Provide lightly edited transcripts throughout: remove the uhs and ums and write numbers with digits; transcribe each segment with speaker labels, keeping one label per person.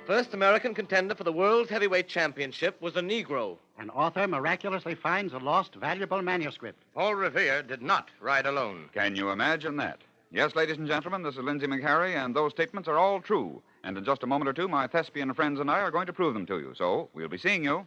Speaker 1: First American contender for the World Heavyweight Championship was a Negro.
Speaker 2: An author miraculously finds a lost, valuable manuscript.
Speaker 3: Paul Revere did not ride alone.
Speaker 4: Can you imagine that? Yes, ladies and gentlemen, this is Lindsay McHarry, and those statements are all true. And in just a moment or two, my thespian friends and I are going to prove them to you. So, we'll be seeing you.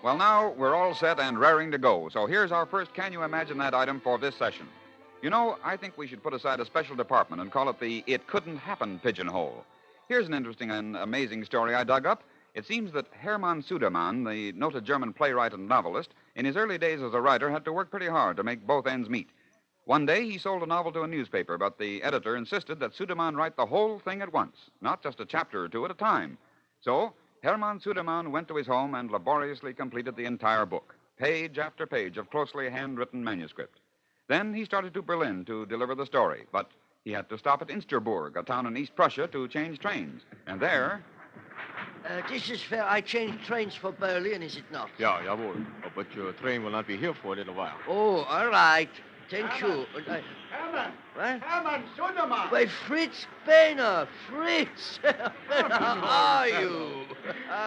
Speaker 4: Well, now we're all set and raring to go. So here's our first Can You Imagine That item for this session. You know, I think we should put aside a special department and call it the It Couldn't Happen pigeonhole. Here's an interesting and amazing story I dug up. It seems that Hermann Sudermann, the noted German playwright and novelist, in his early days as a writer had to work pretty hard to make both ends meet. One day he sold a novel to a newspaper, but the editor insisted that Sudermann write the whole thing at once, not just a chapter or two at a time. So Hermann Sudermann went to his home and laboriously completed the entire book, page after page of closely handwritten manuscript. Then he started to Berlin to deliver the story, but he had to stop at Insterburg, a town in East Prussia, to change trains. And there...
Speaker 5: This is where I change trains for Berlin, is it not?
Speaker 3: Yeah, jawohl. But your train will not be here for a little while.
Speaker 5: Oh, all right. Thank you.
Speaker 2: Hermann!
Speaker 5: What?
Speaker 2: Hermann Sudermann!
Speaker 5: Why, Fritz Boehner. Fritz! How are you?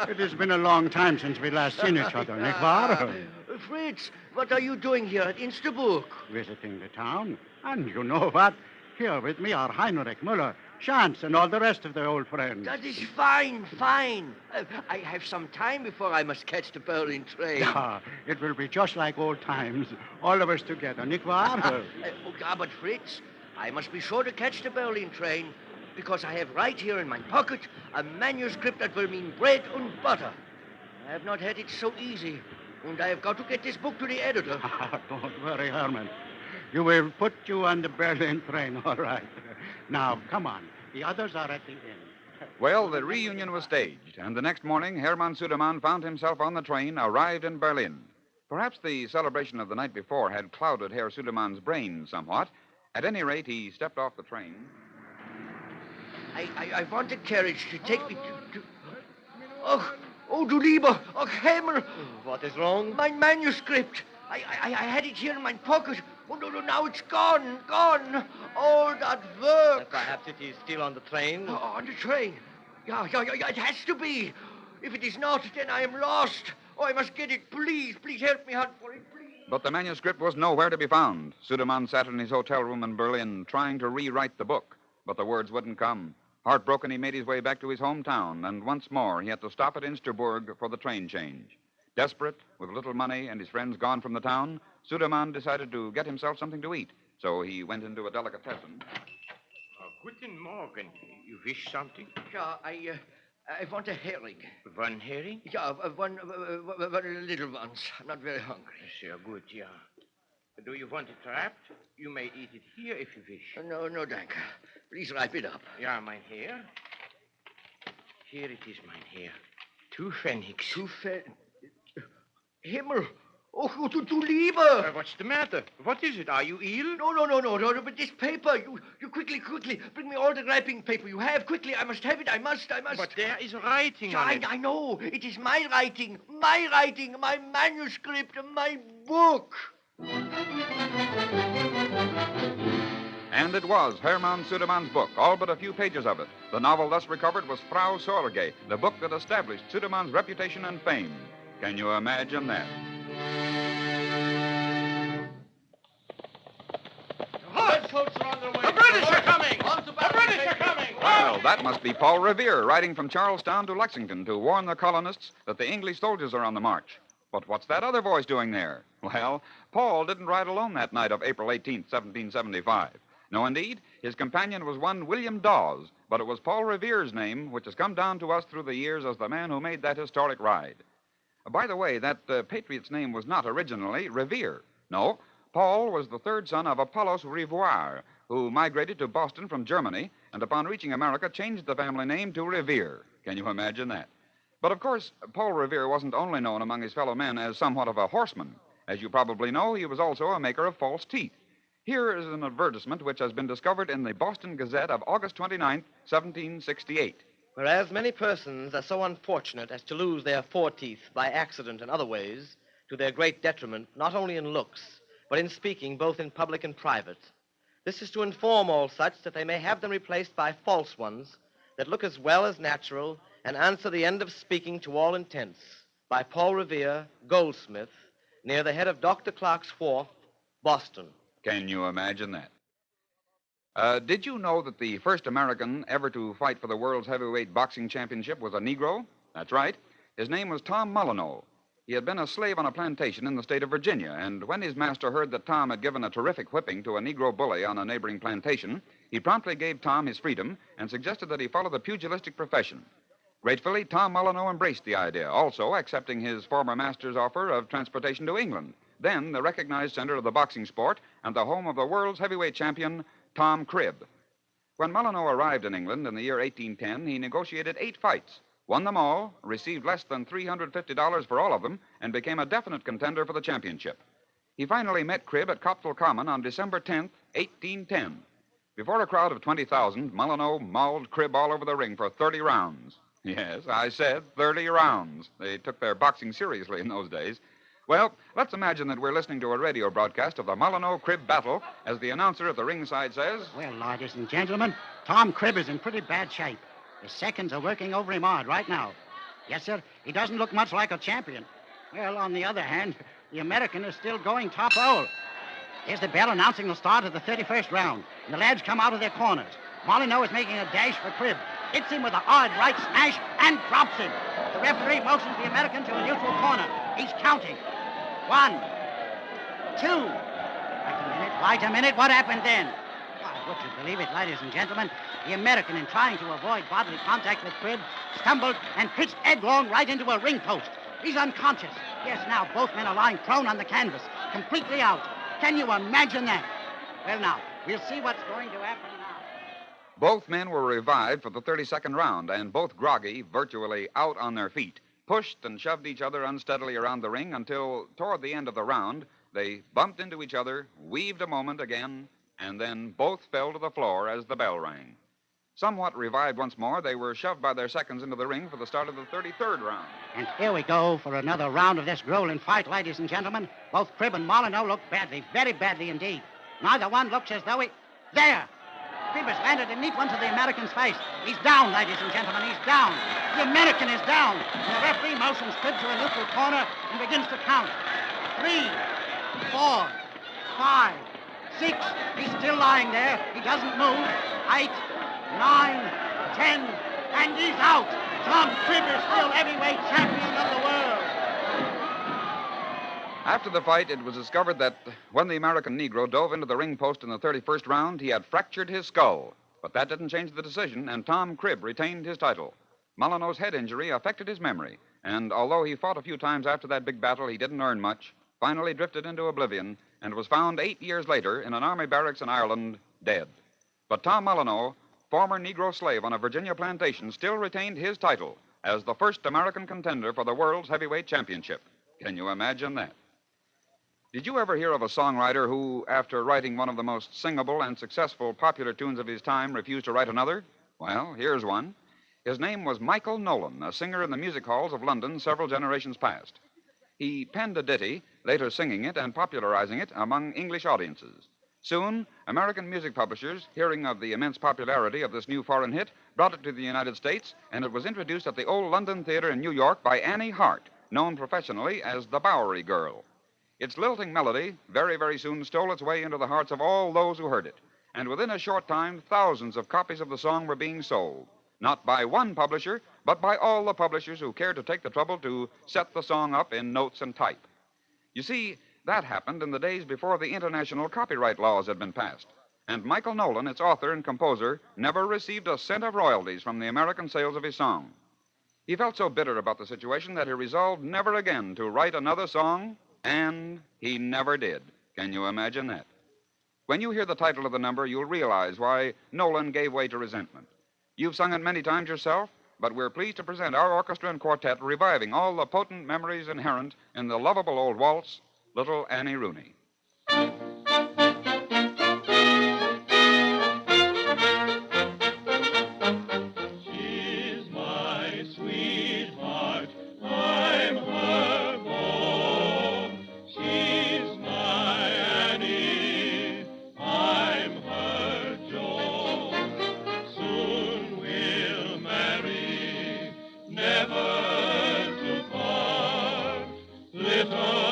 Speaker 2: It has been a long time since we last seen each other, nicht wahr?
Speaker 5: Fritz, what are you doing here at Insterburg?
Speaker 2: Visiting the town. And you know what? Here with me are Heinrich Müller, Schanz, and all the rest of the old friends.
Speaker 5: That is fine, fine. I have some time before I must catch the Berlin train.
Speaker 2: Yeah, it will be just like old times, all of us together, nicht wahr?
Speaker 5: Yeah, but Fritz, I must be sure to catch the Berlin train, because I have right here in my pocket a manuscript that will mean bread and butter. I have not had it so easy, and I have got to get this book to the editor.
Speaker 2: Don't worry, Herman. You will put you on the Berlin train, all right. Now, come on. The others are at the inn.
Speaker 4: Well, the reunion was staged, and the next morning, Hermann Sudermann found himself on the train, arrived in Berlin. Perhaps the celebration of the night before had clouded Herr Sudermann's brain somewhat. At any rate, he stepped off the train.
Speaker 5: I want a carriage to take me to... Oh, du lieber, oh, Himmel.
Speaker 1: What is wrong?
Speaker 5: My manuscript. I had it here in my pocket. Oh, no, now it's gone. All that work.
Speaker 1: Perhaps it is still on the train.
Speaker 5: Oh, on the train. Yeah, it has to be. If it is not, then I am lost. Oh, I must get it. Please help me hunt for it, please.
Speaker 4: But the manuscript was nowhere to be found. Sudermann sat in his hotel room in Berlin trying to rewrite the book, but the words wouldn't come. Heartbroken, he made his way back to his hometown, and once more he had to stop at Insterburg for the train change. Desperate, with little money and his friends gone from the town, Sudermann decided to get himself something to eat. So he went into a delicatessen.
Speaker 3: Guten Morgen. You wish something?
Speaker 5: Yeah, I want a herring.
Speaker 3: One herring?
Speaker 5: Yeah, one little ones. I'm not very hungry.
Speaker 3: Sehr gut, yeah. Do you want it wrapped? You may eat it here if you wish.
Speaker 5: No, danke. Please wrap it up.
Speaker 3: Ja, mein Herr. Here it is, mein Herr. 2 Pfennigs.
Speaker 5: Himmel. Oh, du Lieber!
Speaker 3: What's the matter? What is it? Are you ill?
Speaker 5: No, but this paper, you quickly, bring me all the wrapping paper you have, quickly, I must have it, I must.
Speaker 3: But there is writing
Speaker 5: Yeah,
Speaker 3: on it.
Speaker 5: I know, it is my writing, my manuscript, my book.
Speaker 4: And it was Hermann Sudermann's book, all but a few pages of it. The novel thus recovered was Frau Sorge, the book that established Sudermann's reputation and fame. Can you imagine that?
Speaker 1: Redcoats are on their way.
Speaker 3: The British are coming!
Speaker 1: The British are coming!
Speaker 4: Well, that must be Paul Revere riding from Charlestown to Lexington to warn the colonists that the English soldiers are on the march. But what's that other voice doing there? Well, Paul didn't ride alone that night of April 18th, 1775. No, indeed, his companion was one William Dawes, but it was Paul Revere's name which has come down to us through the years as the man who made that historic ride. By the way, that patriot's name was not originally Revere. No, Paul was the third son of Apollos Rivoire, who migrated to Boston from Germany, and upon reaching America changed the family name to Revere. Can you imagine that? But of course, Paul Revere wasn't only known among his fellow men as somewhat of a horseman. As you probably know, he was also a maker of false teeth. Here is an advertisement which has been discovered in the Boston Gazette of August 29th, 1768.
Speaker 1: Whereas many persons are so unfortunate as to lose their foreteeth by accident and other ways, to their great detriment, not only in looks, but in speaking both in public and private. This is to inform all such that they may have them replaced by false ones that look as well as natural and answer the end of speaking to all intents. By Paul Revere, goldsmith, near the head of Dr. Clark's Wharf, Boston.
Speaker 4: Can you imagine that? Did you know that the first American ever to fight for the world's heavyweight boxing championship was a Negro? That's right. His name was Tom Molineaux. He had been a slave on a plantation in the state of Virginia, and when his master heard that Tom had given a terrific whipping to a Negro bully on a neighboring plantation, he promptly gave Tom his freedom and suggested that he follow the pugilistic profession. Gratefully, Tom Molineaux embraced the idea, also accepting his former master's offer of transportation to England, then the recognized center of the boxing sport and the home of the world's heavyweight champion, Tom Cribb. When Molineaux arrived in England in the year 1810, he negotiated 8 fights, won them all, received less than $350 for all of them, and became a definite contender for the championship. He finally met Cribb at Copthall Common on December 10th, 1810. Before a crowd of 20,000, Molineaux mauled Cribb all over the ring for 30 rounds. Yes, I said 30 rounds. They took their boxing seriously in those days. Well, let's imagine that we're listening to a radio broadcast of the Molineaux-Cribb battle as the announcer at the ringside says...
Speaker 2: Well, ladies and gentlemen, Tom Cribb is in pretty bad shape. The seconds are working over him hard right now. Yes, sir, he doesn't look much like a champion. Well, on the other hand, the American is still going top hole. Here's the bell announcing the start of the 31st round. And the lads come out of their corners. Molineaux is making a dash for Cribb. Hits him with a hard right smash and drops him. The referee motions the American to a neutral corner. He's counting. 1, 2. Wait a minute. What happened then? Why, would you believe it, ladies and gentlemen? The American, in trying to avoid bodily contact with Cribb, stumbled and pitched headlong right into a ring post. He's unconscious. Yes, now both men are lying prone on the canvas, completely out. Can you imagine that? Well, now, we'll see what's going to happen now.
Speaker 4: Both men were revived for the 32nd round, and both groggy, virtually out on their feet, pushed and shoved each other unsteadily around the ring until, toward the end of the round, they bumped into each other, weaved a moment again, and then both fell to the floor as the bell rang. Somewhat revived once more, they were shoved by their seconds into the ring for the start of the 33rd round.
Speaker 2: And here we go for another round of this grueling fight, ladies and gentlemen. Both Cribb and Molineaux look badly, very badly indeed. Neither one looks as though he... There! Cribb has landed a neat one to the American's face. He's down, ladies and gentlemen, he's down. The American is down. And the referee motions Cribb to a neutral corner and begins to count. 3, 4, 5, 6. He's still lying there. He doesn't move. 8, 9, 10, and he's out. Tom Cribb is still heavyweight champion of the world.
Speaker 4: After the fight, it was discovered that when the American Negro dove into the ring post in the 31st round, he had fractured his skull. But that didn't change the decision, and Tom Cribb retained his title. Molineaux's head injury affected his memory, and although he fought a few times after that big battle, he didn't earn much, finally drifted into oblivion, and was found 8 years later in an army barracks in Ireland, dead. But Tom Molineaux, former Negro slave on a Virginia plantation, still retained his title as the first American contender for the world's heavyweight championship. Can you imagine that? Did you ever hear of a songwriter who, after writing one of the most singable and successful popular tunes of his time, refused to write another? Well, here's one. His name was Michael Nolan, a singer in the music halls of London several generations past. He penned a ditty, later singing it and popularizing it among English audiences. Soon, American music publishers, hearing of the immense popularity of this new foreign hit, brought it to the United States, and it was introduced at the Old London Theater in New York by Annie Hart, known professionally as the Bowery Girl. Its lilting melody very, very soon stole its way into the hearts of all those who heard it, and within a short time, thousands of copies of the song were being sold, not by one publisher, but by all the publishers who cared to take the trouble to set the song up in notes and type. You see, that happened in the days before the international copyright laws had been passed. And Michael Nolan, its author and composer, never received a cent of royalties from the American sales of his song. He felt so bitter about the situation that he resolved never again to write another song, and he never did. Can you imagine that? When you hear the title of the number, you'll realize why Nolan gave way to resentment. You've sung it many times yourself, but we're pleased to present our orchestra and quartet reviving all the potent memories inherent in the lovable old waltz, Little Annie Rooney.
Speaker 6: She's my sweetheart, I'm her beau. She's my Annie, I'm her Joe. Soon we'll marry, never to part. Little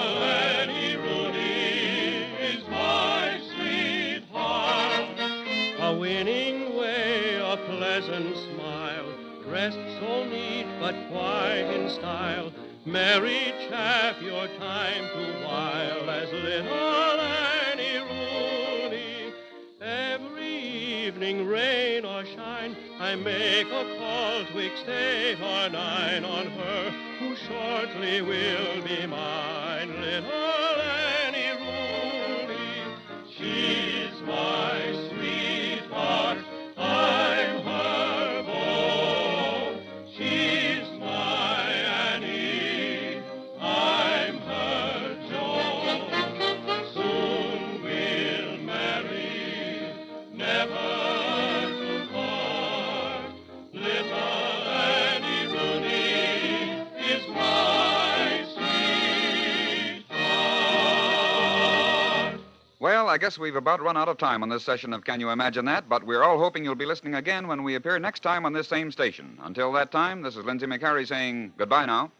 Speaker 6: winning way, a pleasant smile, dressed so neat but quite in style. Merry chap, your time to while as little Annie Rooney. Every evening, rain or shine, I make a call 'twixt 8 or 9 on her who shortly will be mine. Little Annie Rooney, she's my sweetheart, I'm her beau. She's my Annie, I'm her Joe. Soon we'll marry, never to part. Little Annie Rooney is my sweetheart.
Speaker 4: Well, I guess we've about run out of time on this session of Can You Imagine That? But we're all hoping you'll be listening again when we appear next time on this same station. Until that time, this is Lindsay McCarry saying goodbye now.